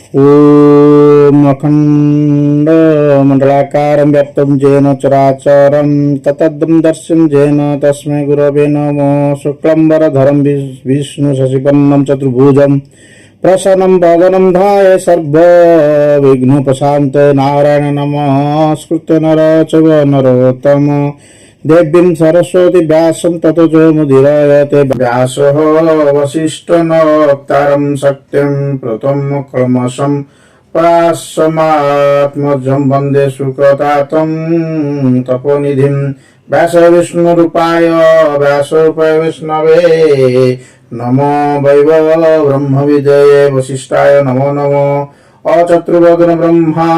ॐ अखण्डमण्डलाकारं व्याप्तं येन चराचरं ततद्ं दर्शनं येन तस्मै गुरवे नमः। शुक्लाम्बरधरं विष्णु शशिवर्णं चतुर्भुजं प्रसन्नं वदनं ध्याये सर्वविघ्नोपशान्तये नारायण नमस्कृत्य नरं चैव नरोत्तमं देवीं सरस्वती व्यासं ततो जयमुदीरयते। व्यासः वसिष्ठनप्तारं सत्यं प्रोतं क्लमशं पराशमात्मजं वन्दे सुकृतातं तपोनिधिं। व्यास विष्णुरूपाय व्यासरूपाय विष्णवे नमो वैव ब्रह्मविदये वसिष्ठाय नमो नमो। अचतुर्वदन ब्रह्मा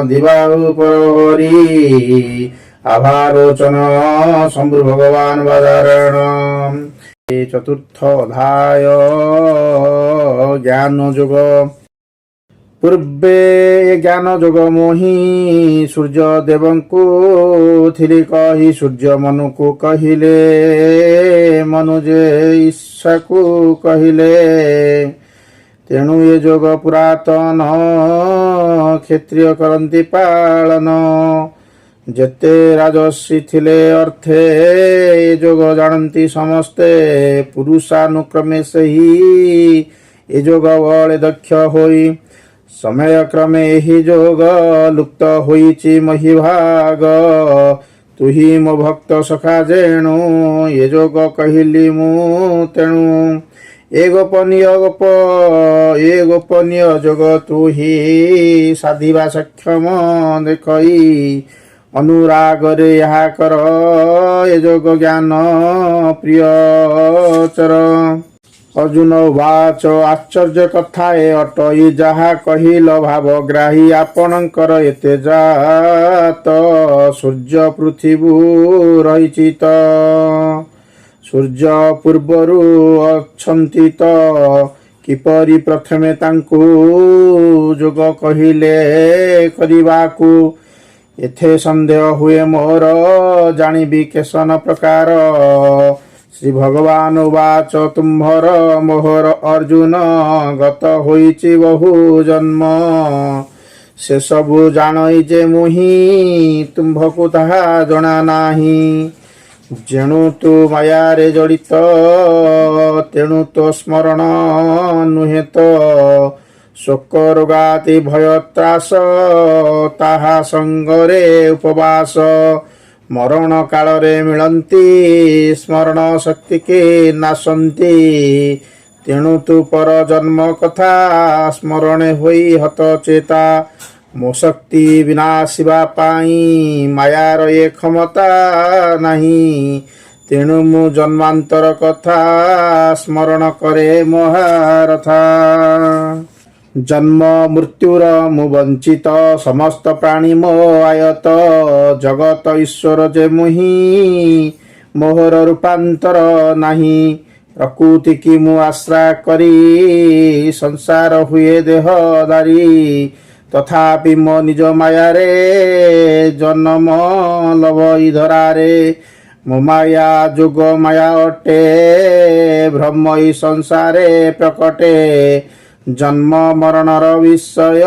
दिवाकरहरि आभारोचन शंभु भगवान बाधारण। चतुर्थ अध्याय ज्ञान जोग। पूर्वे ज्ञान जोग मोहि सूर्य देवंकु थिली कही सूर्य मनु को कहिले मनुजे ईशा को कहिले। तेणु ये जोग पुरातन क्षत्रिय करंती पालन। जेते राजसी थिले अर्थे ए जोग जानती समस्ते। पुरुषानुक्रमे से ही ए जोग बले दक्ष होई समय क्रमे ही जोग लुप्त होईची महिभाग। तुही मो भक्त सखा जेणु ये जोग कहिली मु तेणु। ए गोपनीय जोग तुही साधिबा सक्षम देखई। अनुरागरे यहाँ कर ए जोग ज्ञान प्रियचर। अर्जुन उवाच आश्चर्य कथाए अटई जहा कहिल भावग्राही। आपणकर एते जात सूर्य पृथिवी रहिचित। सूर्य पूर्वरु अछंति त किपरि प्रथमे तांकु जोग कहिले करिबाकु। एथे संदेह हुए मोर जानिबी केसन प्रकार। श्री भगवान उवाच तुम्भर मोहर अर्जुन गत होईची बहु जन्म। से सबु जानई जे मुहि तुम्भकु ताहा जଣା नाही। जेणु तु मायारे जड़ित तेणु तो स्मरण नुहे तो। शोक रोगाति भय त्रास ताहा संगरे उपवास। मरण कालरे मिलंती स्मरण शक्ति के नासंती। तेणु तु पर जन्म कथा स्मरणे होई हत चेता। मो शक्ति विनाशिबा पाई मायार ए क्षमता नाही। तेणु मु जन्मांतर कथा स्मरण करे महारथा। जन्म मृत्युर मु वंचित समस्त प्राणी मो आयत। जगत ईश्वर जे मुहि मोहर रूपांतर नाही। प्रकृति की मु आश्रय करी संसार हुए देहधारी। तथापि मो निज मायारे जन्म लभई धरारे। मो माया जोग माया अटे ब्रह्मई संसारे प्रकटे। जन्म मरणर विषय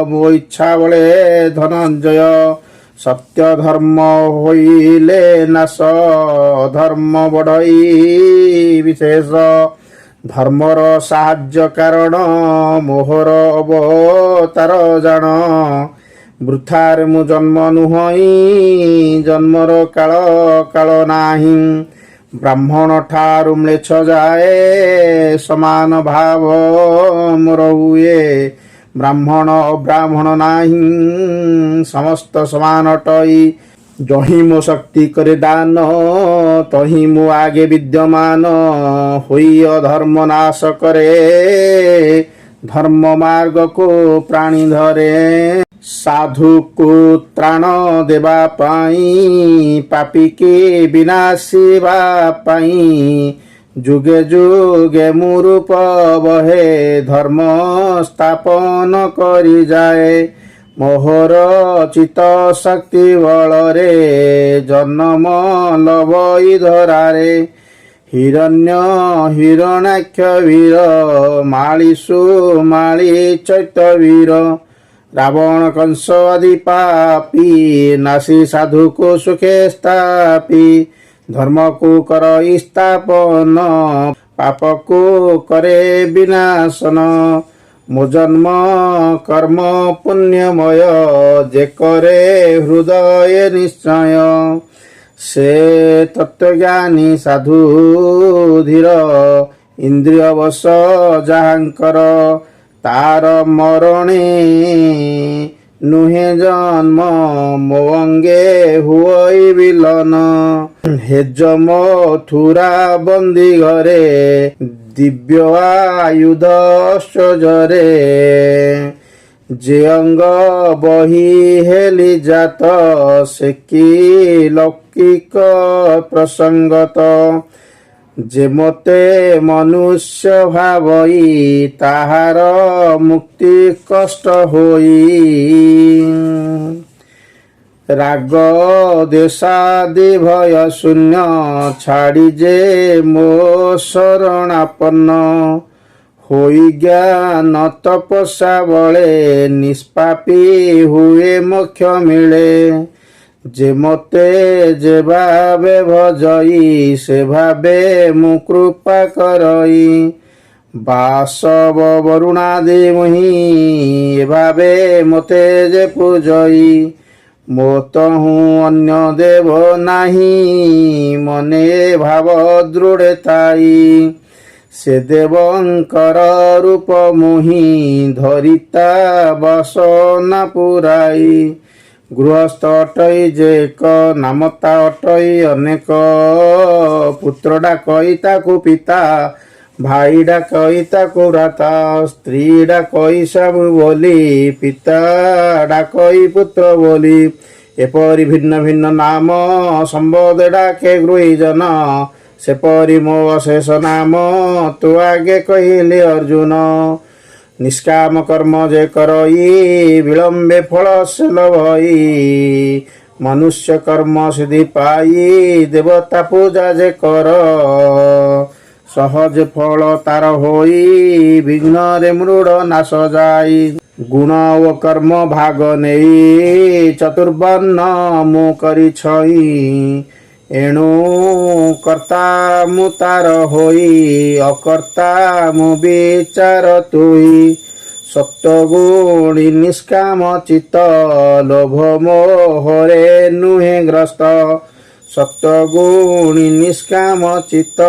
मो इच्छा बले धनंजय। सत्य धर्म होइले नाश धर्म बढ़ई विशेष। धर्मर साहाय्य कारण मोहर अवतार जान। वृथारे मु जन्म नुहई जन्मर काल काल नाही। ब्राह्मण ठारू म्लेच्छ जाए समान भाव मोर हुए। ब्राह्मण अब्राह्मण नाही समस्त समान अटई। जही मो शक्ति करे दान तही मु आगे विद्यमान। होई अधर्म नाश करे धर्म मार्ग को प्राणी धरे। साधु को त्राण देवा पाई पापी के विनाशिबा पाई। जुगे जुगे मुरूप बहे धर्म स्थापन करी जाए। मोहर चित शक्ति बल रे जन्म लभई धरारे। हिरण्य हिरण्याक्ष वीर माळीषु माळी चैत्यवीर रावण कंस आदि पापी नासी साधु को सुखे स्थापी धर्म को कर स्थापन पाप को करे विनाशन मो जन्म कर्म पुण्यमय जे करे हृदय निश्चय से तत्वज्ञानी साधु धीर इंद्रिय वश जहाँकर तार मरणे नुहे जन्म मो अंगे हुई विलन हे जम थुरा बंदी घरे दिव्य आयुध जरे जे अंग बही हेली जात से की लौकिक प्रसंगत जे मते मनुष्य भावई ताहार मुक्ति कष्ट होई राग देशादि भय शून्य छाड़ी जे मो शरणापन्न होई ज्ञान तपस्या बळे निष्पापी हुए मोक्ष मिले जे मते जे भावे भजई से भावे मु कृपा करई बासव वरुणादि मुहि भावे मते जे पूजई मो तहु अन्य देव नाही मने भाव दृढ़ताई से देवंकर रूप मुहि धरिता बसना पुराई गृहस्थ अटई जे एक नामता अटई अनेक पुत्र डाकई ताकु पिता भाई डाकई ताकु भ्राता स्त्री डाकई स्वामी बोली पिता डाकई पुत्र बोली एपरि भिन्न भिन्न नाम संबोध डाके गृहीजन सेपरि मो अशेष नाम तु आगे कहले अर्जुन निष्काम कर्म जे करई विलंबे फल से लभई मनुष्य कर्म सिद्धि पाई देवता पूजा जे कर सहज फल तार होई विघ्न रे मृड नाश जाई गुण व कर्म भाग नेई चतुर्वर्ण मु करी छई एणु कर्ता मु तार होई अकर्ता मु विचार तुई सत्वगुणी निष्काम चित्त लोभ मोहरे नुहे ग्रस्त सत्वगुणी निष्काम चित्त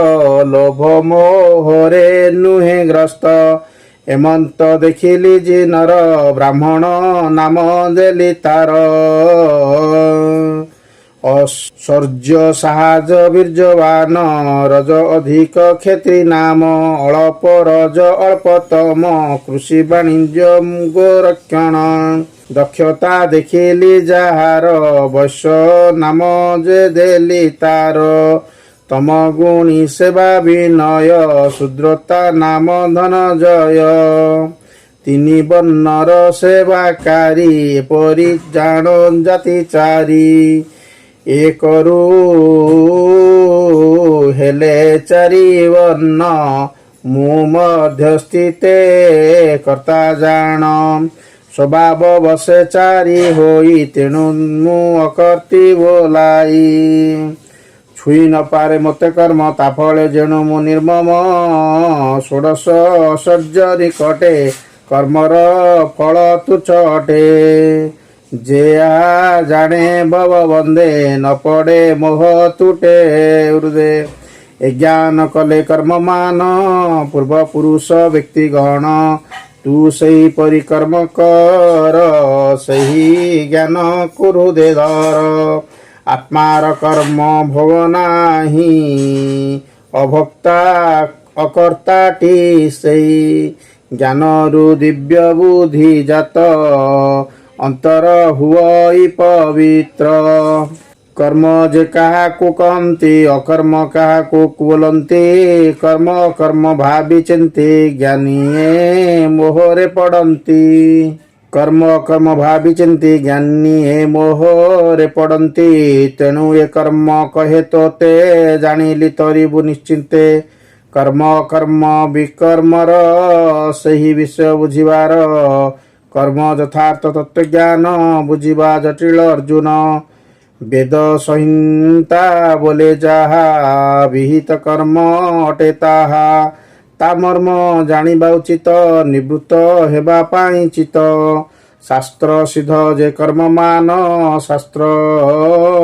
लोभ मोहरे नुहे ग्रस्त एमंत देखिली जी नर ब्राह्मण नाम देली तार ऐश्वर्य साहज वीर्यवान रज अधिक क्षेत्री नाम अल्प रज अल्पतम कृषि वाणिज्य गोरक्षण दक्षता देखिली जार वैश्य नाम जे देली तार तम गुणी सेवा विनय शूद्रता नाम धनजय तिनि वर्णर सेवाकारी एपरि जाण जाति चारी एकरु हेले चारि वर्ण मु मध्यस्थिते कर्ता जाण स्वभाव बसे चारि होई तेणु मु अकर्ति बोलाई छुई न पारे मते कर्म ताफले जेणु मु निर्मम षोडश ऐश्वर्य निकटे कर्मर फल तुच्छ अटे जे आ जाने भव बंदे न पड़े मोह तुटे हृदय ज्ञान कले कर्म मान पूर्व पुरुष व्यक्ति गण तू सही परिकर्म कर सही ज्ञान कुरु दे धर आत्मार कर्म भोग नाही अभक्ता अकर्ताटी सही ज्ञान रु दिव्य बुद्धि जात अंतर हुई पवित्र कर्म जे कहा को कहती अकर्म कहा को बोलती कर्म कर्म भावी चिंती ज्ञानी मोहरे पड़ती। कर्म कर्म भावी चिंती ज्ञानी ए मोहरे पड़ती तेणु ए कर्म कहे तोते जानिली तरिबु निश्चिंते कर्म कर्म विकर्मर सही विषय बुझिबार कर्म यथार्थ तत्व ज्ञान बुझिबा जटिल अर्जुन वेद संहिता बोले जाहा विहित कर्म अटे ताहा ता मर्म जानिबा उचित निवृत्त हेबा पाई चित शास्त्र सिद्ध जे कर्म मान शास्त्र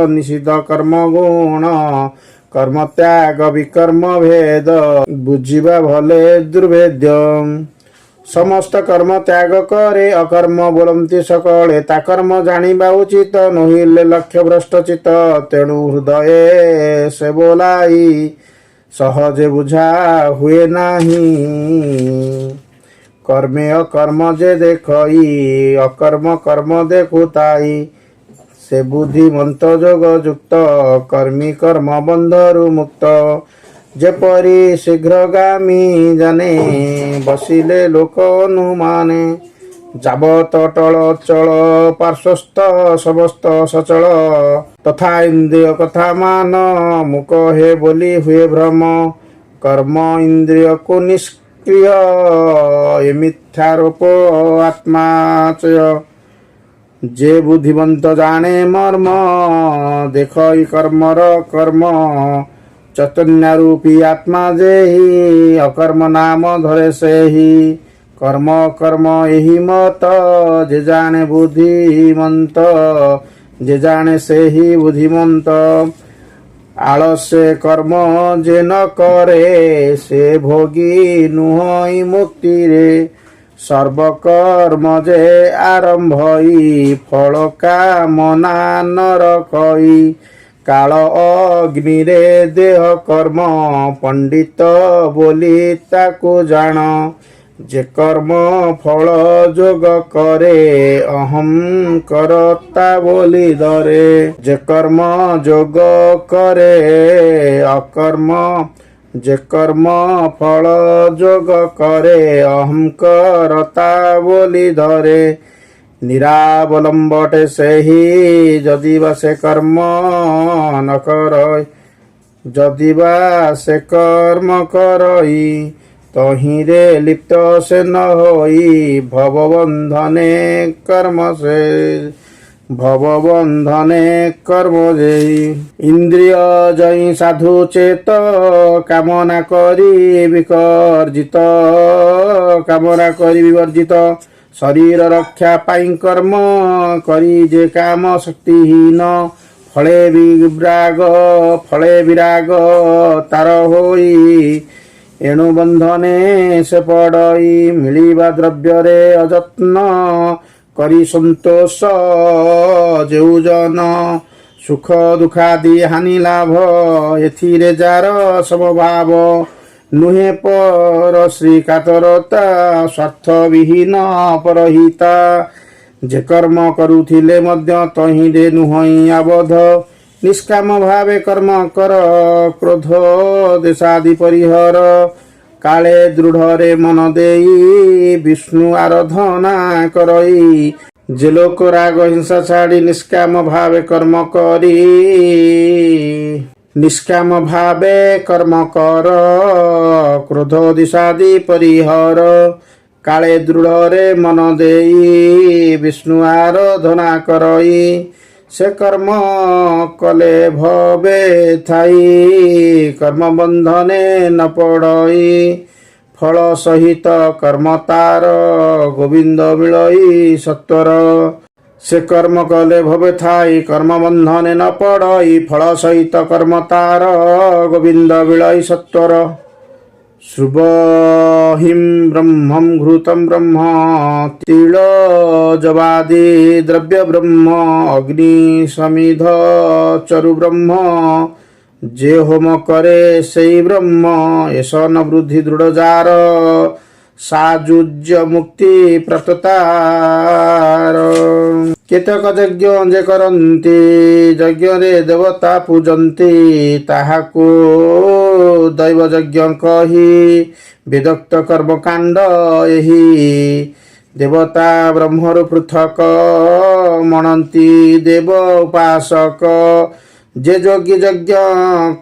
निषिद्ध कर्म गुण कर्म त्याग विकर्म भेद बुझिबा भले दुर्भेद्य समस्त कर्म त्याग करे अकर्म बोलती सकले ता कर्म जानिबा उचित नहिले लक्ष्य भ्रष्ट चित तेणु हृदय से बोलाई सहजे बुझा हुए नाही कर्मे अकर्म जे देखई अकर्म कर्म देखुताई से बुद्धिमंत जोग युक्त कर्मी कर्म बंधरु मुक्त जेपरी शीघ्रगामी जाने बसिले लोक अनुमाने जाबत टल चल पार्श्वस्थ समस्त सचल तथा इंद्रिय कथा मान मुक हे बोली हुए भ्रम कर्म इंद्रिय को निष्क्रिय ये मिथ्यारोप आत्माचय जे बुद्धिमंत जाने मर्म देख कर्मर कर्म चैतन्यरूपी आत्मा जेहि अकर्म नाम धरे से ही कर्म कर्म यही मत जे जाने बुद्धिमंत जे जाने से ही बुद्धिमंत आलस्य कर्म जे न करे से भोगी नुहई मुक्ति रे सर्वकर्म जे आरंभई फल कामना न रखई काल अग्नि रे देह कर्म पंडित बोली ताकू जान जे कर्म फल जोग करे अहम करता बोली धरे जे कर्म जोग करे अकर्म जे कर्म फल जोग करे अहम करता बोली धरे निरावलंबटे से ही जदि बा से कर्म न करई जदि बा से कर्म करई तहिरे लिप्त से न होई भवबंधने कर्म जेहि इंद्रिय जई साधु चेत कामना करी विवर्जित शरीर रक्षा पाई कर्म करी जे काम शक्तिहीन फले विराग तार होई एणु बंधने से पड़ई मिलिबा द्रव्य रे अजत्न करी संतोष जेउ जन सुख दुखादि हानि लाभ एथिरे जार समभाव नुहे पर श्री कातरता स्वार्थ विहीन परहिता जे कर्म करुथिले मध्य तहिरे नुहई आबोध निष्काम भावे कर्म कर क्रोध देशादि परिहर काले दृढ़ मन देई विष्णु आराधना करई जे लोक राग हिंसा छाड़ी निष्काम भावे कर्म कर क्रोध दिशादि परिहर काले दृढ़ मन देई विष्णु आराधना करई से कर्म कले भवे थाई कर्म बंधने न पड़ई फल सहित कर्म तार गोविंद बिलई सत्वर से कर्म कले भवे थाई कर्म बंधने न पड़ई फल सहित कर्म तार गोविंद बिलई सत्वर शुभहिं ब्रह्मं घृतं ब्रह्म तिल जवादि द्रव्य ब्रह्म अग्नि समिध चरु ब्रह्म जे होम करे सेई ब्रह्म एस न वृद्धि दृढ़ जार साजुज्य मुक्ति प्रततार केतक यज्ञ जे करन्ति यज्ञ रे देवता पूजन्ति ताहाको दैव यज्ञ कही वेदोक्त कर्मकांड एही ଦେବତା ବ୍ରହ୍ମରୁ ପୃଥକ ମଣନ୍ତି ଦେବ ଉପାସକ। ଯେ ଯୋଗୀ ଯଜ୍ଞ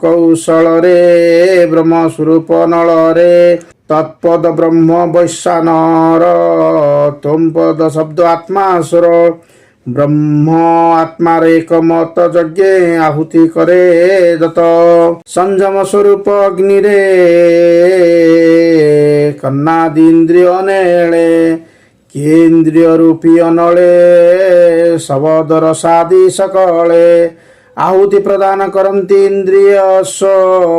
କୌଶଳରେ ବ୍ରହ୍ମ ସ୍ୱରୂପ ନଳରେ ତତ୍ପଦ ବ୍ରହ୍ମ ବୈଶାନର ତୋମ୍ପଦ ଶବ୍ଦ ଆତ୍ମାସୁର। ବ୍ରହ୍ମ ଆତ୍ମାର ଏକମତ ଯଜ୍ଞେ ଆହୁତି କରେ ଦତ। ସଂଯମ ସ୍ୱରୂପ ଅଗ୍ନିରେ କର୍ଣ୍ଣାଦି ଇନ୍ଦ୍ରିୟ ନେଳେ। କେନ୍ଦ୍ରିୟ ରୂପୀ ଅନଳେ ଶବଦର ସାଦି ସକଳେ। ଆହୁତି ପ୍ରଦାନ କରନ୍ତି ଇନ୍ଦ୍ରିୟ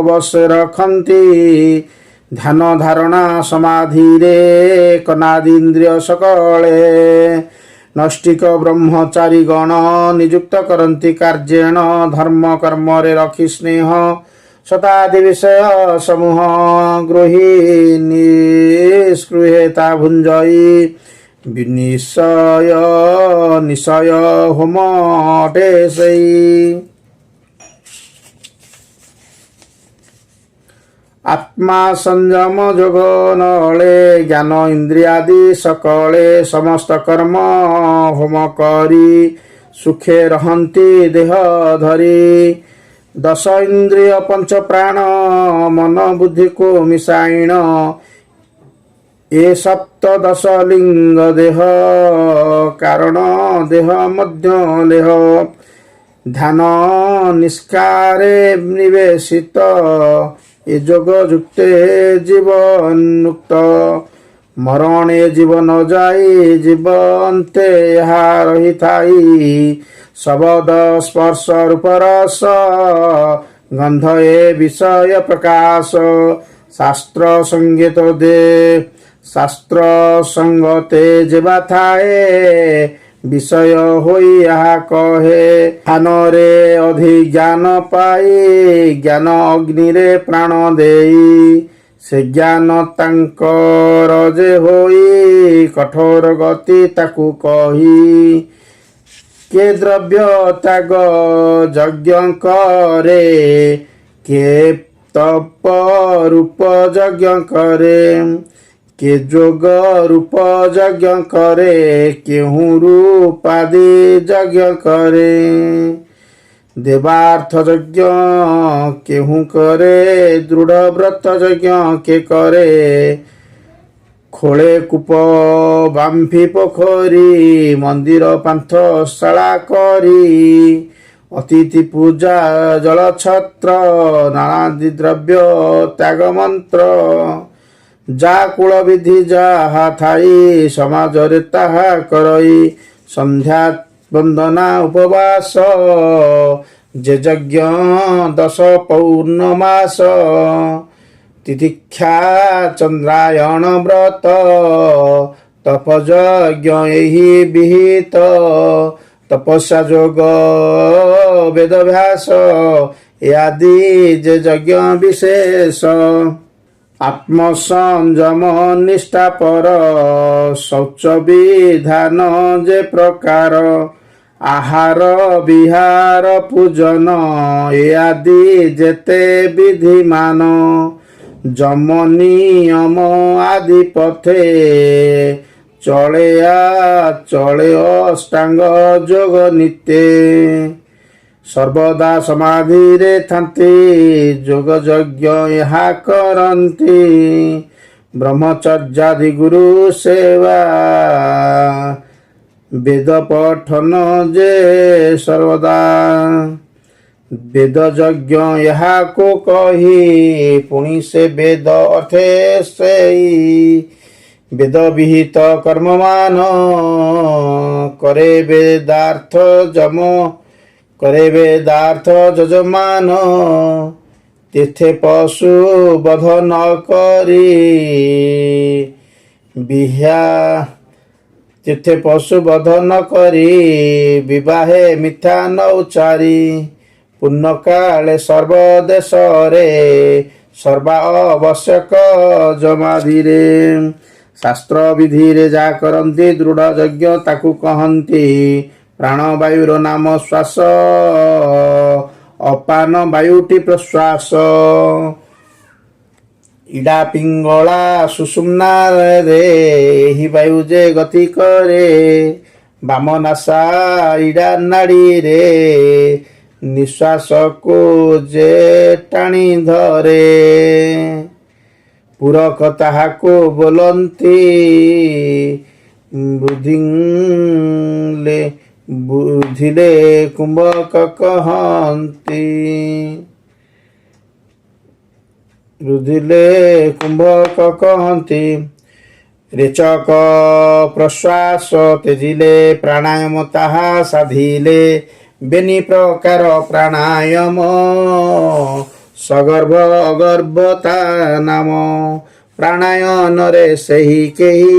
ବଶେ ରଖନ୍ତି। ଧ୍ୟାନ ଧାରଣା ସମାଧିରେ କର୍ଣ୍ଣାଦି ଇନ୍ଦ୍ରିୟ ସକଳେ। ନୈଷ୍ଠିକ ବ୍ରହ୍ମଚାରୀ ଗଣ ନିଯୁକ୍ତ କରନ୍ତି କାର୍ଯ୍ୟେଣ। ଧର୍ମ କର୍ମରେ ରଖି ସ୍ନେହ ଶତାଦି ବିଷୟ ସମୂହ ଗୃହୀ ନିଷ୍କୃହେ ତା ଭୁଞ୍ଜଇ। ବିନିଶୟ ନିଶୟ ହୋମ ଅଟେ ସେଇ। ଆତ୍ମା ସଂଯମ ଯୋଗ ନଳେ ଜ୍ଞାନ ଇନ୍ଦ୍ରିୟାଦି ସକଳେ। ସମସ୍ତ କର୍ମ ହୋମ କରି ସୁଖେ ରହନ୍ତି ଦେହ ଧରି। ଦଶ ଇନ୍ଦ୍ରିୟ ପଞ୍ଚ ପ୍ରାଣ ମନ ବୁଦ୍ଧିକୁ ମିଶାଇଣ। ଏ ସପ୍ତଦଶ ଲିଙ୍ଗ ଦେହ କାରଣ ଦେହ ମଧ୍ୟ ଦେହ। ଧ୍ୟାନ ନିଷ୍କାରେ ନିବେଶିତ ଏ ଯୋଗ ଯୁକ୍ତେ ଜୀବନ୍ମୁକ୍ତ। ମରଣେ ଜୀବନ ଯାଇ ଜୀବନ୍ତେ ଏହା ରହିଥାଇ। ଶବଦ ସ୍ପର୍ଶ ରୂପରସ ଗନ୍ଧ ଏ ବିଷୟ ପ୍ରକାଶ। ଶାସ୍ତ୍ର ସଙ୍ଗୀତ ଦେ ଶାସ୍ତ୍ର ସଙ୍ଗତେ ଯେବା ଥାଏ। ବିଷୟ ହୋଇ ଏହା କହେ ଧ୍ୟାନରେ ଅଧିଜ୍ଞାନ ପାଇ। ଜ୍ଞାନ ଅଗ୍ନିରେ ପ୍ରାଣ ଦେଇ ସେ ଜ୍ଞାନ ତାଙ୍କର ଯେ ହୋଇ କଠୋର ଗତି ତାକୁ କହି। କେ ଦ୍ରବ୍ୟ ତ୍ୟାଗ ଯଜ୍ଞ କରେ କେ ତପ ରୂପ ଯଜ୍ଞ କରେ। କେ ଯୋଗ ରୂପ ଯଜ୍ଞ କରେ କେହୁ ରୂପାଦି ଯଜ୍ଞ କରେ। ଦେବାର୍ଥ ଯଜ୍ଞ କେହୁ କରେ ଦୃଢ଼ ବ୍ରତ ଯଜ୍ଞ କେ କରେ। ଖୋଳେ କୂପ ବାମ୍ଫି ପୋଖରୀ ମନ୍ଦିର ପାନ୍ଥଶାଳା କରି। ଅତିଥି ପୂଜା ଜଳଛତ୍ର ନାନାଦି ଦ୍ରବ୍ୟ ତ୍ୟାଗ ମନ୍ତ୍ର। ଯା କୁଳ ବିଧି ଯାହା ଥାଇ ସମାଜରେ ତାହା କରଇ। ସନ୍ଧ୍ୟା ବନ୍ଦନା ଉପବାସ ଯେ ଯଜ୍ଞ ଦଶ ପୌର୍ଣ୍ଣମାସ। ତିତିକ୍ଷା ଚନ୍ଦ୍ରାୟଣ ବ୍ରତ ତପଯଜ୍ଞ ଏହି ବିହିତ। ତପସ୍ୟା ଯୋଗ ବେଦଭ୍ୟାସ ଏ ଆଦି ଯେ ଯଜ୍ଞ ବିଶେଷ। ଆତ୍ମସଂଯମ ନିଷ୍ଠା ପର ଶୌଚ ବିଧାନ ଯେ ପ୍ରକାର। ଆହାର ବିହାର ପୂଜନ ଏ ଆଦି ଯେତେ ବିଧିମାନ। ଯମ ନିୟମ ଆଦି ପଥେ ଚଳେ ଅଷ୍ଟାଙ୍ଗ ଯୋଗ ନିତ୍ୟ। ସର୍ବଦା ସମାଧିରେ ଥାନ୍ତି ଯୋଗ ଯଜ୍ଞ ଏହା କରନ୍ତି। ବ୍ରହ୍ମଚର୍ଯ୍ୟାଦି ଗୁରୁ ସେବା ବେଦ ପଠନ ଯେ ସର୍ବଦା। ବେଦ ଯଜ୍ଞ ଏହାକୁ କହି ପୁଣି ସେ ବେଦ ଅର୍ଥେ ସେଇ। ବେଦ ବିହିତ କର୍ମମାନ करे ବେଦାର୍ଥ ଯଜମାନ। ତିଥେ ପଶୁ ବଧ ନ କରି ବିବାହେ ମିଥ୍ୟା ନ ଉଚାରି। ପୂର୍ଣ୍ଣ କାଳେ ସର୍ବଦେଶରେ ସର୍ବା ଆବଶ୍ୟକ ଜମାଧିରେ। ଶାସ୍ତ୍ର ବିଧିରେ ଯା କରନ୍ତି ଦୃଢ଼ ଯଜ୍ଞ ତାକୁ କହନ୍ତି। ପ୍ରାଣବାୟୁର ନାମ ଶ୍ୱାସ ଅପାନ ବାୟୁଟି ପ୍ରଶ୍ୱାସ। ଇଡ଼ା ପିଙ୍ଗଳା ସୁଷୁମ୍ନାରେ ଏହି ବାୟୁ ଯେ ଗତି କରେ ବାମ ନାସା ଇଡ଼ା ନାଡ଼ିରେ ନିଶ୍ୱାସକୁ ଯେ ଟାଣି ଧରେ ପୁରକ ତାହାକୁ ବୋଲନ୍ତି ବୁଝିଲେ କୁମ୍ଭକ କହନ୍ତି ରେଚକ ପ୍ରଶ୍ୱାସ ତେଜିଲେ ପ୍ରାଣାୟାମ ତାହା ସାଧିଲେ ବେନି ପ୍ରକାର ପ୍ରାଣାୟାମ ସଗର୍ଭ ଅଗର୍ଭତା ନାମ ପ୍ରାଣାୟନରେ ସେହି କେହି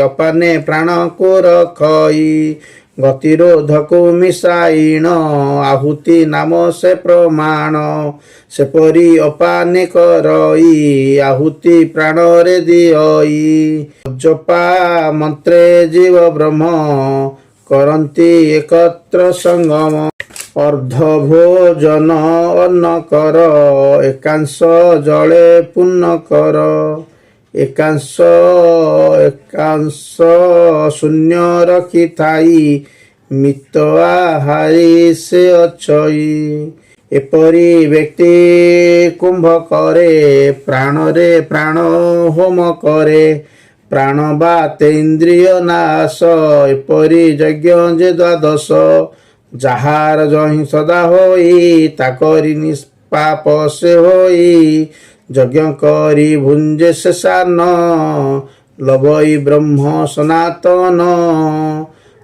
ଅପାନେ ପ୍ରାଣକୁ ରଖଇ ଗତିରୋଧକୁ ମିଶାଇଣ ଆହୁତି ନାମ ସେ ପ୍ରମାଣ ସେପରି ଅପାନେ କରଇ ଆହୁତି ପ୍ରାଣରେ ଦିଅଇ ଜପା ମନ୍ତ୍ରେ ଜୀବ ବ୍ରହ୍ମ କରନ୍ତି ଏକତ୍ର ସଙ୍ଗମ ଅର୍ଦ୍ଧ ଭୋଜନ ଅନ୍ନ କର ଏକାଂଶ ଜଳେ ପୂର୍ଣ୍ଣ କର ଏକାଂଶ ଶୂନ୍ୟ ରଖିଥାଇ ମିତ ଆହାରି ସେ ଅଛଇ ଏପରି ବ୍ୟକ୍ତି କୁମ୍ଭ କରେ ପ୍ରାଣରେ ପ୍ରାଣ ହୋମ କରେ ପ୍ରାଣ ବାତେ ଇନ୍ଦ୍ରିୟ ନାଶ ଏପରି ଯଜ୍ଞ ଯେ ଦ୍ୱାଦଶ ଯାହାର ଯହିଁ ସଦା ହୋଇ ତାକରି ନିଷ୍ପାପ ସେ ହୋଇ ଯଜ୍ଞ କରି ଭୁଞ୍ଜେ ସେ ସାନ ଲବଇ ବ୍ରହ୍ମ ସନାତନ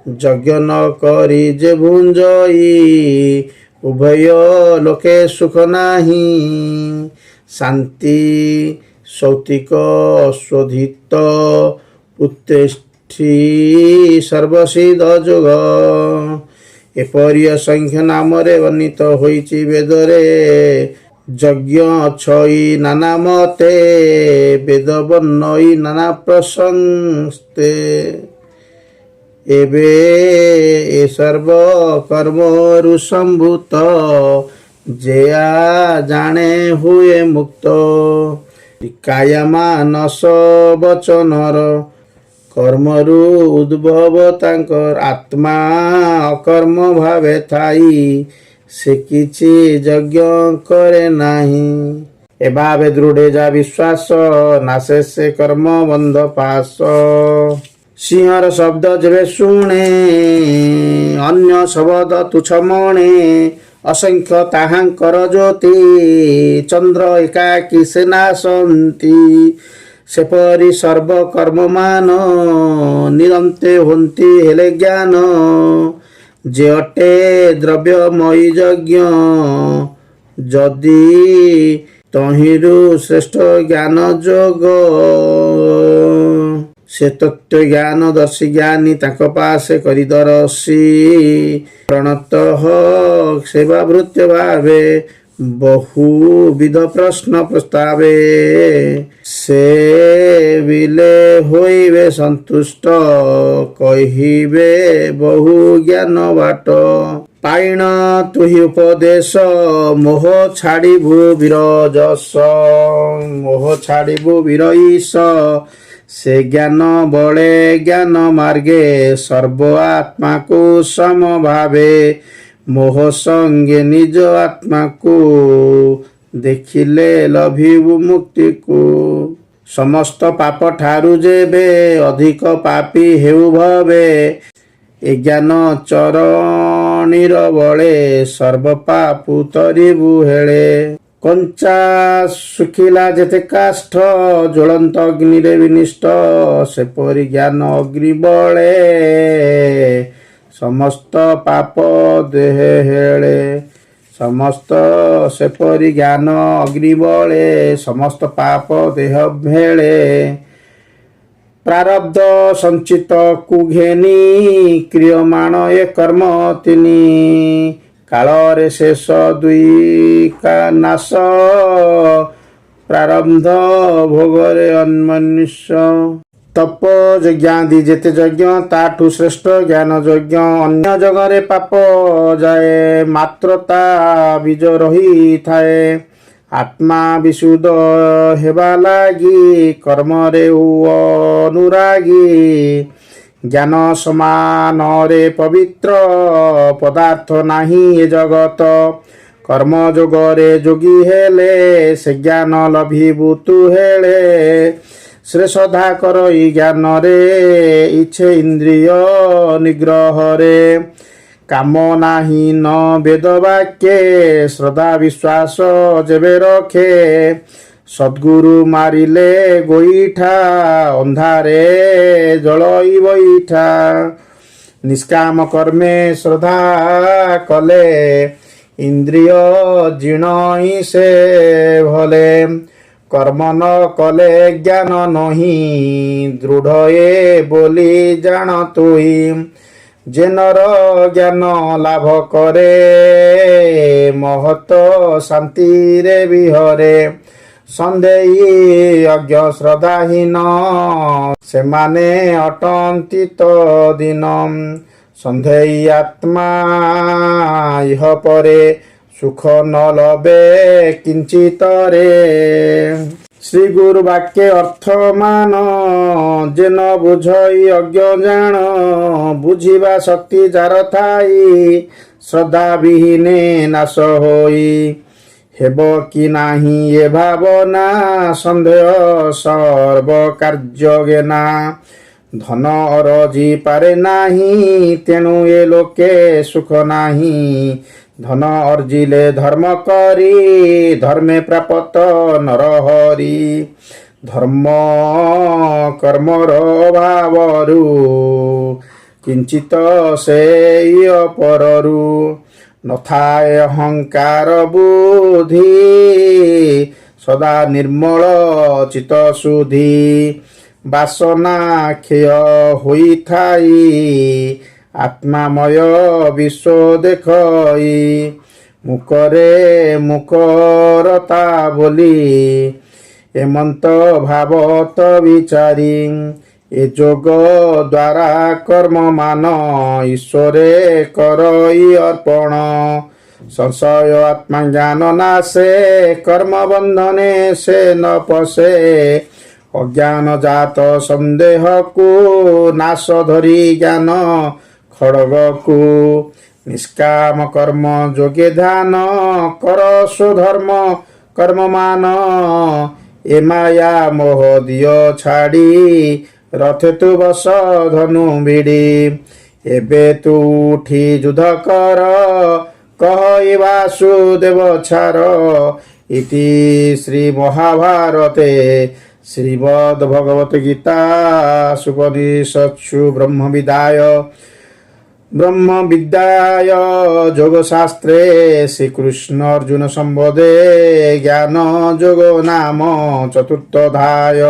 ଯଜ୍ଞ ନ କରି ଯେ ଭୁଞ୍ଜଇ ଉଭୟ ଲୋକେ ସୁଖ ନାହିଁ ଶାନ୍ତି ସୌତିକ ଅଶ୍ୱଧିତ ଉତ୍ତିଷ୍ଠି ସର୍ବସିଦ୍ଧ ଯୋଗ ଏପରି ଅସଂଖ୍ୟ ନାମରେ ବର୍ଣ୍ଣିତ ହୋଇଛି ବେଦରେ ଯଜ୍ଞ ଅଛଇ ନାନା ମତେ ବେଦ ବର୍ଣ୍ଣଇ ନାନା ପ୍ରଶଂସ୍ତେ ଏବେ ଏ ସର୍ବ କର୍ମରୁ ସମ୍ଭୂତ ଯେଆ ଜାଣେ ହୁଏ ମୁକ୍ତ କାୟା ମାନସ ବଚନର କର୍ମରୁ ଉଦ୍ଭବ ତାଙ୍କର ଆତ୍ମା ଅକର୍ମ ଭାବେ ଥାଇ ସେ କିଛି ଯଜ୍ଞ କରେ ନାହିଁ ଏଭାବେ ଦୃଢ଼େ ଯା ବିଶ୍ୱାସ ନାଶେ ସେ କର୍ମ ବନ୍ଧ ପାଶ ସିଂହର ଶବ୍ଦ ଯେବେ ଶୁଣେ ଅନ୍ୟ ଶବଦ ତୁଚ୍ଛ ମଣେ ଅସଂଖ୍ୟ ତାହାଙ୍କର ଜ୍ୟୋତି ଚନ୍ଦ୍ର ଏକାକୀ ସେ ନାଶନ୍ତି ସେପରି ସର୍ବ କର୍ମମାନ ନିରନ୍ତେ ହୁଅନ୍ତି ହେଲେ ଜ୍ଞାନ ଯେ ଅଟେ ଦ୍ରବ୍ୟମୟୀ ଯଜ୍ଞ ଯଦି ତହିଁରୁ ଶ୍ରେଷ୍ଠ ଜ୍ଞାନ ଯୋଗ ସେ ତତ୍ତ୍ୱ ଜ୍ଞାନ ଦର୍ଶୀ ଜ୍ଞାନୀ ତାଙ୍କ ପାଶେ କରିଦରସି ପ୍ରଣତଃ ସେବା ଭୃତ୍ୟ ଭାବେ ବହୁବିଧ ପ୍ରଶ୍ନ ପ୍ରସ୍ତାବେ ସେ ବିଲେ ହୋଇବେ ସନ୍ତୁଷ୍ଟ କହିବେ ବହୁ ଜ୍ଞାନ ବାଟ ପାଇଣ ତୁହି ଉପଦେଶ ମୋହ ଛାଡ଼ିବୁ ବିରଜସ ମୋହ ଛାଡ଼ିବୁ ବିରଇସ ସେ ଜ୍ଞାନ ବଳେ ଜ୍ଞାନ ମାର୍ଗେ ସର୍ବ ଆତ୍ମାକୁ ସମଭାବେ ମୋହ ସଙ୍ଗେ ନିଜ ଆତ୍ମାକୁ ଦେଖିଲେ ଲଭିବୁ ମୁକ୍ତିକୁ ସମସ୍ତ ପାପ ଠାରୁ ଯେବେ ଅଧିକ ପାପୀ ହେଉ ଭବେ ଏ ଜ୍ଞାନ ଚରଣୀର ବଳେ ସର୍ବ ପାପୁ ତରିବୁ ହେଳେ କଞ୍ଚା ଶୁଖିଲା ଯେତେ କାଷ୍ଠ ଜ୍ୱଳନ୍ତ ଅଗ୍ନିରେ ବିନିଷ୍ଟ ସେପରି ଜ୍ଞାନ ଅଗ୍ନି ବଳେ ସମସ୍ତ ପାପ ଦେହେ ହେଳେ ସମସ୍ତ ସେପରି ଜ୍ଞାନ ଅଗ୍ନି ବଳେ ସମସ୍ତ ପାପ ଦେହ ଭେଳେ ପ୍ରାରବ୍ଧ ସଞ୍ଚିତ କୁଘେନି କ୍ରିୟମାଣ ଏ କର୍ମ ତିନି କାଳରେ ଶେଷ ଦୁଇ ନାଶ ପ୍ରାରବ୍ଧ ଭୋଗରେ ଅନ୍ମନୁଷ୍ୟ ତପ ଯଜ୍ଞାଦି ଯେତେ ଯଜ୍ଞ ତାଠୁ ଶ୍ରେଷ୍ଠ ଜ୍ଞାନ ଯଜ୍ଞ ଅନ୍ୟ ଜଗରେ ପାପ ଯାଏ ମାତ୍ର ତା ବୀଜ ରହିଥାଏ आत्मा विशुद्ध हेबा लागी कर्मरे अनुरागी ज्ञान समान रे पवित्र पदार्थ नाही ए जगत कर्म जोगरे जोगी हेले से ज्ञान लभिबु तु हेले श्रे श्रद्धा कर ज्ञान रे इच्छे इंद्रिय निग्रह रे काम नाही न वेद वाक्ये श्रद्धा विश्वास जेबे रखे सद्गुरु मारिले गोईठा अंधारे जलई बैठा निष्काम कर्मे श्रद्धा कले इंद्रिय जीर्णई से भले कर्म न कले ज्ञान नहीं दृढ़ ए बोली जान तुई जे नर ज्ञान लाभ करे महत शांति रे विहरे सन्देही अज्ञ श्रद्धाहीन से माने अटंती तो दिन सन्देही आत्मा इह परे सुख न लभे किंचित रे श्री गुरु वाक्य अर्थ मान जे न बुझई अज्ञ जान बुझिबा शक्ति जार थाई श्रद्धा विहीने नाश होई हेब कि नाही ए भावना सन्देह सर्व कार्य गेना धन अरजी पारे नाही तेणु ए लोके सुख नाही धन अर्जिले धर्म करी धर्मे प्राप्त नरहरि धर्म कर्मर भावरु किंचित से पररु नथाए अहंकार बुद्धि सदा निर्मल चित शुद्धि बासना क्षय होई थाई आत्मामय विश्व देखई मुकरे मुकरता बोली एमंत भावत विचारी ए जोग द्वारा कर्म मान ईश्वरे करई अर्पण संशय आत्मा ज्ञान नासे कर्म बंधने से न पसे अज्ञान जात संदेह को नाश धरी ज्ञान खड़ग को निष्काम कर्म जोगे ध्यान कर स्वधर्म कर्म मान ए माया मोह दियो छाड़ी रथे तु बस धनु भिड़ी एबे तू उठी युद्ध कर कह वासुदेव छार इति श्री महाभारते श्रीमद् भगवत गीता सुपनिषत्सु ब्रह्म विद्याय योग शास्त्रे श्रीकृष्ण अर्जुन संवादे ज्ञान योग नाम चतुर्थोऽध्याय।